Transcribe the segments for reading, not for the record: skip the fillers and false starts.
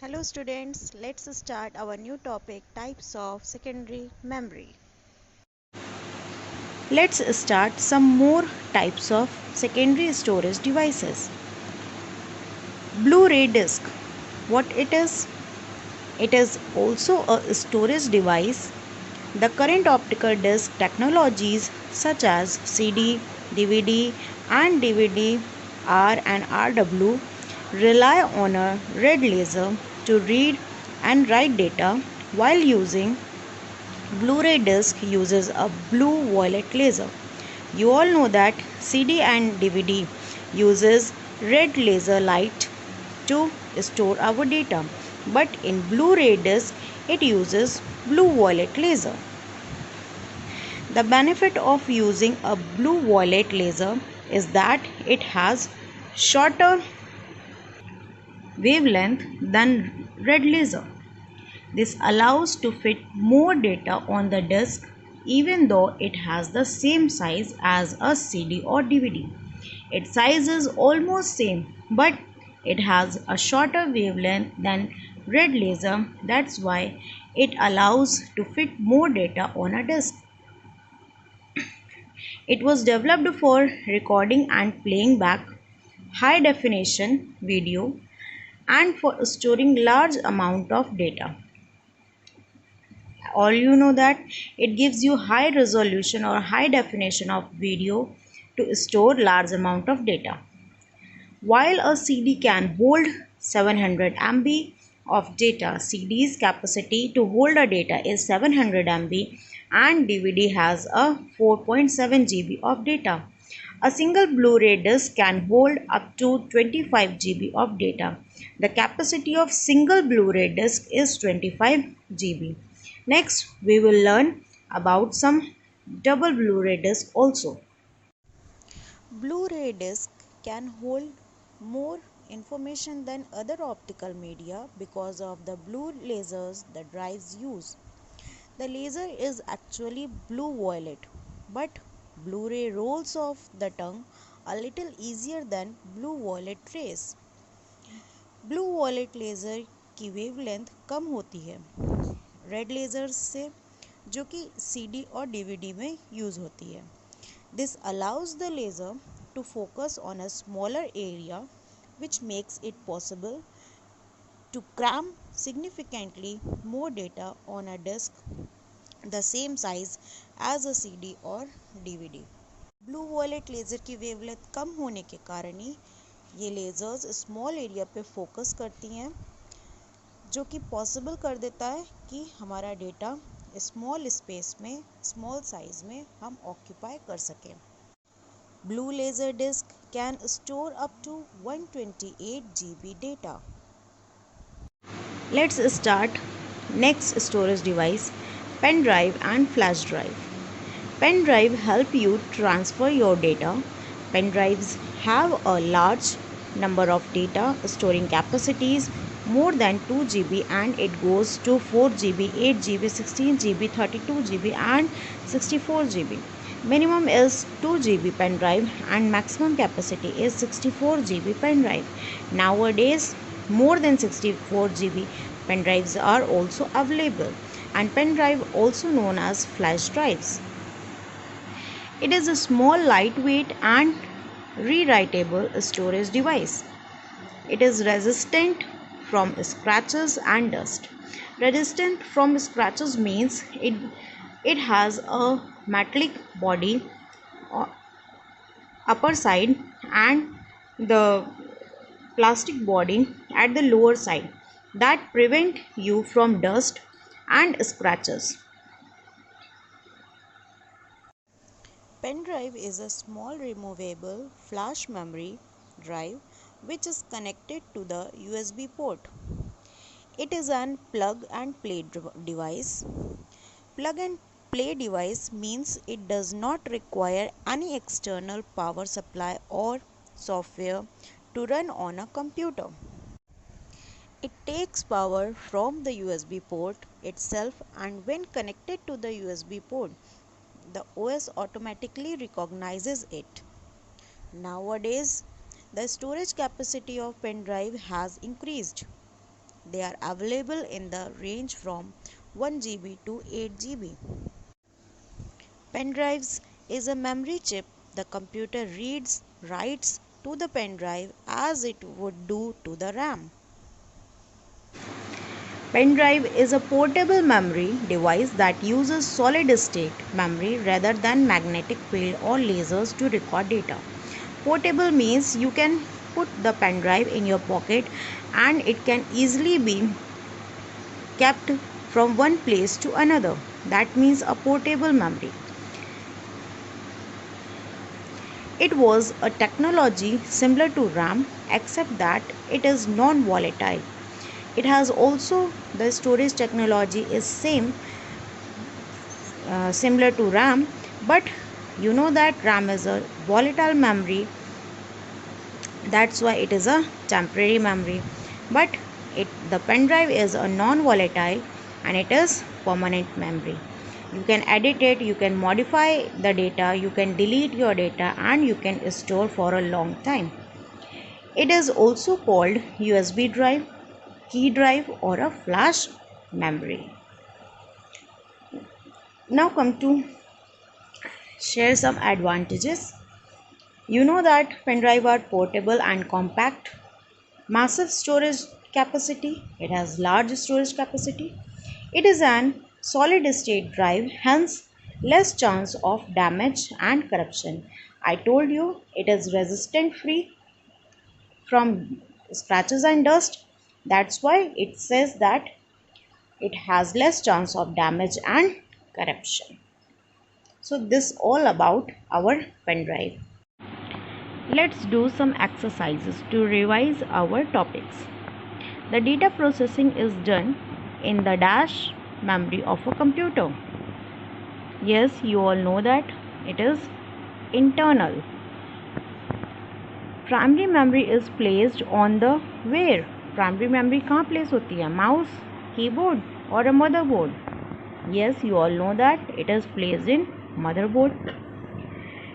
Hello students, let's start our new topic, types of secondary memory. Let's start some more types of secondary storage devices. Blu-ray disc. What it is? It is also a storage device. The current optical disc technologies such as CD, DVD and DVD-R and RW rely on a red laser to read and write data, while using Blu-ray disc uses a blue-violet laser. You all know that CD and DVD uses red laser light to store our data, but in Blu-ray disc it uses blue-violet laser. The benefit of using a blue-violet laser is that it has shorter wavelength than red laser. This allows to fit more data on the disk even though it has the same size as a CD or DVD. Its size is almost same, but it has a shorter wavelength than red laser. That's why it allows to fit more data on a disk. It was developed for recording and playing back high definition video and for storing large amount of data. All you know that it gives you high resolution or high definition of video to store large amount of data. While a CD can hold 700 MB of data, CD's capacity to hold a data is 700 MB and DVD has a 4.7 GB of data. A single Blu-ray disc can hold up to 25 GB of data. The capacity of single Blu-ray disc is 25 GB. Next, we will learn about some double Blu-ray disc also. Blu-ray disc can hold more information than other optical media because of the blue lasers the drives use. The laser is actually blue-violet, but Blu-ray rolls off the tongue a little easier than blue-violet rays. Blue wallet laser की wavelength कम होती है red lasers से, जो कि CD और DVD में use होती है. This allows the laser to focus on a smaller area which makes it possible to cram significantly more data on a disk the same size as a CD or DVD. Blue wallet laser की wavelength कम होने के कारण ही ये lasers small area पे focus करती हैं, जो कि पॉसिबल कर देता है कि हमारा डेटा स्मॉल स्पेस में, स्मॉल साइज में हम ऑक्यूपाई कर सकें. Blue laser disc can store up to 128 GB data. Let's start next storage device, pen drive and flash drive. Pen drive help you transfer your data. Pen drives have a large number of data storing capacities more than 2 GB and it goes to 4 GB, 8 GB, 16 GB, 32 GB and 64 GB. Minimum is 2 GB pen drive and maximum capacity is 64 GB pen drive. Nowadays, more than 64 GB pen drives are also available, and pen drive also known as flash drives. It is a small, lightweight and rewritable storage device. It is resistant from scratches and dust. Resistant from scratches means it has a metallic body upper side and the plastic body at the lower side that prevent you from dust and scratches. Pen drive is a small removable flash memory drive which is connected to the USB port. It is an plug and play device. Plug and play device means it does not require any external power supply or software to run on a computer. It takes power from the USB port itself, and when connected to the USB port, the OS automatically recognizes it. Nowadays, the storage capacity of pen drive has increased. They are available in the range from 1 GB to 8 GB. Pen drives is a memory chip the computer reads, writes to the pen drive as it would do to the RAM. Pen drive is a portable memory device that uses solid state memory rather than magnetic field or lasers to record data. Portable means you can put the pen drive in your pocket and it can easily be kept from one place to another. That means a portable memory. It was a technology similar to RAM except that it is non-volatile. It has also the storage technology is similar to RAM, but you know that RAM is a volatile memory. That's why it is a temporary memory. But the pen drive is a non-volatile and it is permanent memory. You can edit it, you can modify the data, you can delete your data, and you can store for a long time. It is also called USB drive, key drive, or a flash memory. Now come to share some advantages. You know that pen drive are portable and compact, massive storage capacity, it has large storage capacity. It is an solid state drive, hence less chance of damage and corruption. I told you it is resistant free from scratches and dust. That's why it says that it has less chance of damage and corruption. So this all about our pen drive. Let's do some exercises to revise our topics. The data processing is done in the dash memory of a computer. Yes, you all know that it is internal. Primary memory is placed on the where? Primary memory कहाँ place होती है? Mouse, keyboard or a motherboard? Yes, you all know that it is placed in motherboard.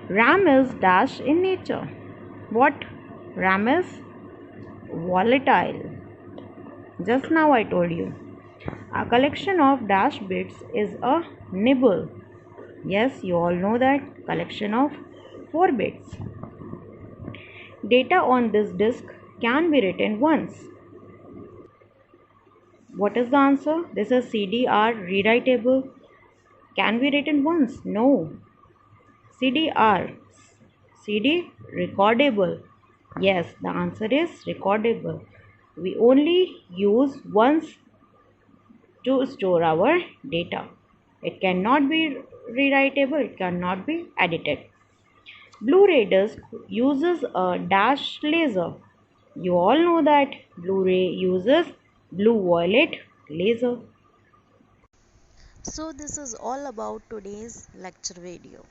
RAM is dash in nature. What? RAM is volatile. Just now I told you. A collection of dash bits is a nibble. Yes, you all know that. Collection of 4 bits. Data on this disk can be written once. What is the answer? This is CDR rewritable. Can be written once? No. CDR. CD recordable. Yes, the answer is recordable. We only use once to store our data. It cannot be rewritable, it cannot be edited. Blu-ray disc uses a dash laser. You all know that Blu-ray uses blue-violet laser. So this is all about today's lecture video.